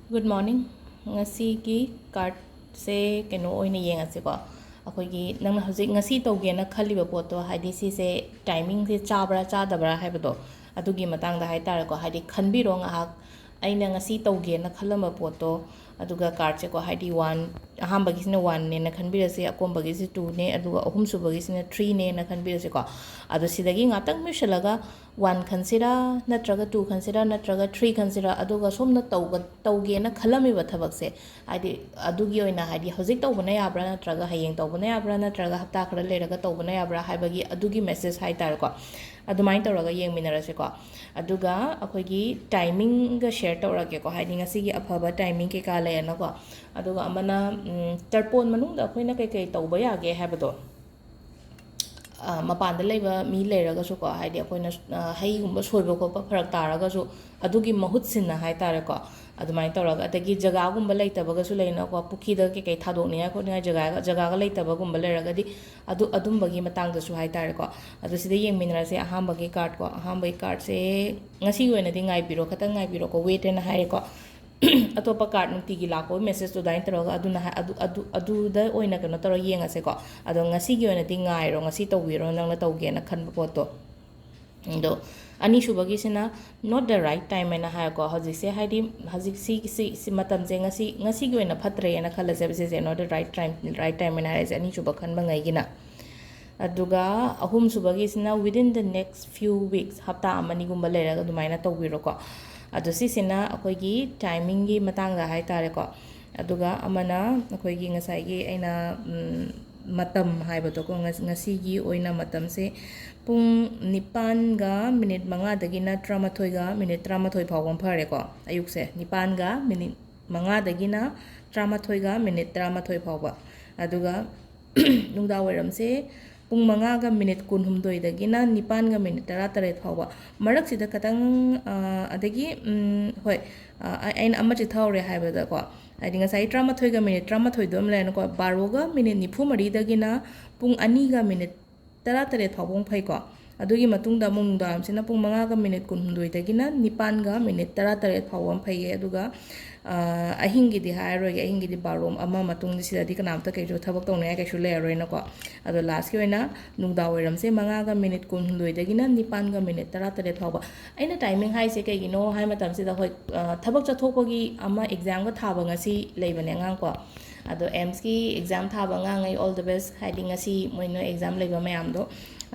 Good morning. Ngasi ki card se keno oina yengase ko. Akhoi nang hojik ngasi tawge na khaliba poto haidi si se timing se chabra chadabra haibado adugi matang da haitara ko haidi khanbiro ngahak aina ngasi tawge na khalama poto aduga card se ko haidi 1 ahambagi sine 1 ne na khanbirase akombagi se 2 ne aduga ahum subagi sine 3 ne na khanbirase ko adu sidagi ngatang mishalaga 1 consider natraga 2 consider natraga 3 consider aduga somna tawge na khalami ba thabak se haidi adugi oina haidi hojik tawbana yabra natraga hayeng tawbana yabra natraga hapta khara leraga tawbana yabra haibagi adugi message haitara ko adumain tawraga yengminarase ko aduga akhoigi timing ga share tawrage ko haidi ngasi gi afaba timing ke ka lena ko aduga amana tarpon manung da akhoina kai kai tawba yage haibado mapanda laiba mi leiragasu ko haidi akoina haigumba soiba khopa pharak taragasu adugi mahut sinna haitare ko adumai tawraga adagi jaga gumba leitabagasu leina ko pukhida ke kai thadokniya ko ngai jaga ga leitaba gumba leiragadi adumbagi matangdasu haitare ko adu sida yengminarase ahambagi card ko ahambagi card se ngasi oinadi ngai biro khatang ngai biro ko wait na haire ko atopa card nunti gi lako message to dain taraga aduna adu da oina kano taro yengase ko ado ngasi gi oina di ngai ro ngasi tawiro nangna tawge na khanba poto ndo ani shubagi sina not the right time ena ha ko hojik se haidi hojik si matam je ngasi gi oina phatre ena khala je se not the right time ena ha ani shuba khanba ngai gina aduga ahum subagi sina within the next few weeks hapta amani gumba leraga dumaina tawbiro ko adu sisina akoigi timing gi matangda haitare ko aduga amana akoigi ngasai gi aina matam haibado ko ngasi gi oina matam se pung 9 ga minute 5 dagina 13 ga minute 13 phawam phare ko ayuk se 9 ga minute 5 dagina 13 ga minute 13 phawba aduga nungda waram se pung 5 ga minute 12 dagina 9 ga minute 13 phawba marak sida katang adagi hoi aina amachi thawre haibada ko adi ngasai 13 ga minute 13 dom len ko 12 ga minute 94 dagina pung 2 ga minute 13 phawbong phai ko adugi matungda mungda amsina pung 5 ga minute 12 dagina 9 ga minute 13 phawam phai aduga ahingi di hairo ge ahingi di barom ama matung di sida di kanamta kai jo thabak tong ne kai shu le roi na ko ado last ki oina nungda oiram se 5 ga minute 12 dagina 9 ga minute 13 phawba aina timing hai se kai gino hai matam sida hoi thabak chathokpagi ama exam ga thaba ngasi leibane ngang ko ado AIMS ki exam thaba ngai all the best haidi ngasi moino exam leiba mayam do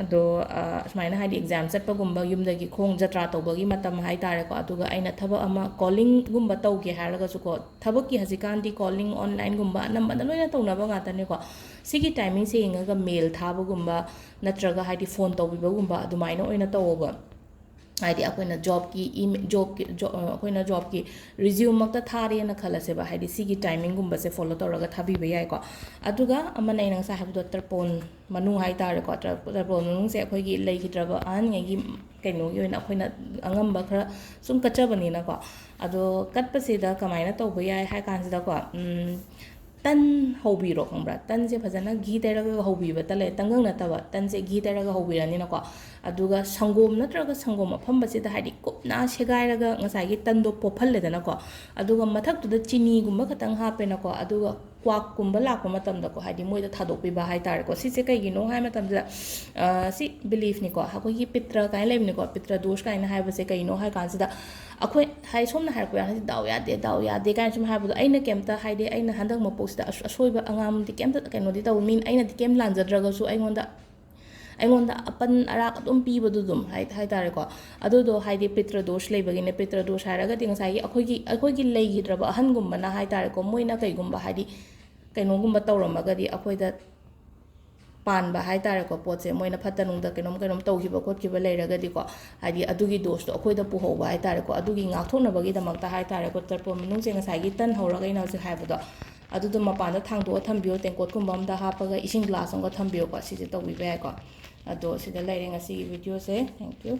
ado smaina haidi exam chatpa gumba yumdagi khong jatra tawbagi matam hai tare ko aduga aina thaba ama calling gumba tawge haraga su ko thaba ki hajikan di calling online gumba namba loina tawna ba ngata ne ko sigi timing se inga mail thaba gumba natraga haidi phone tawbiba gumba adumaina oina tawba haidi akoina job ki akoina job ki resume makta thare na khalase ba haidi sigi timing gumba se follow tawraga thabi ba yai ko aduga amana ina sa habdo tarpon manu hai tare ko tarpon manu se akoi gi lei gitraba an ngi kaino gi oina akoina angamba khara sum kachabani na ko ado katpase da kamaina tawba yai hai kan sida ko tan hobiro khambra tan se phajana gi teraga hobiba tale tangang na tawa tan se gi teraga hobirani na ko aduga sangom natraga sangom afamba se da haidi kopna segairaga ngasai gi tan do pophalle da na ko aduga mathak tu da chini gumba khatang hape na ko aduga kwak kumba lakpa matam da ko haidi moida thadok pi ba hai tar ko si se kai gi no hai matam da si belief ni ko ha ko gi pitra kai lem ni ko pitra dosh kai na hai ba se kai no hai kan se da akhoi hai somna har ko ya daw ya de kai sum ha bu aina kemta haide aina handak ma post da asoiba angam di kemta kaino di taw min aina di kem lanjadraga su aingonda apan arak adum pi badu dum hai tare ko adu do haide pitra dosh leibagi ne pitra dosh haraga ding sai akhoi gi lei gi draba ahan gumba na hai tare ko moina kai gumba haidi kaino gumba tawramaga di akhoi da pan ba hai tare ko potse moina phatanung da kainom tawhiba khotkiba leiraga di ko haidi adugi dosh to akhoi da pu hoba hai tare ko adugi ngakthona bagi damakta hai tare ko tarpo minung se ngasai gi tan horaga ina se haibado adudo mapanda thangdo thambio tenkot kumba amda hapaga ising glass amga thambio ko sise tawbi ba ko ado sida leire ngasi video se thank you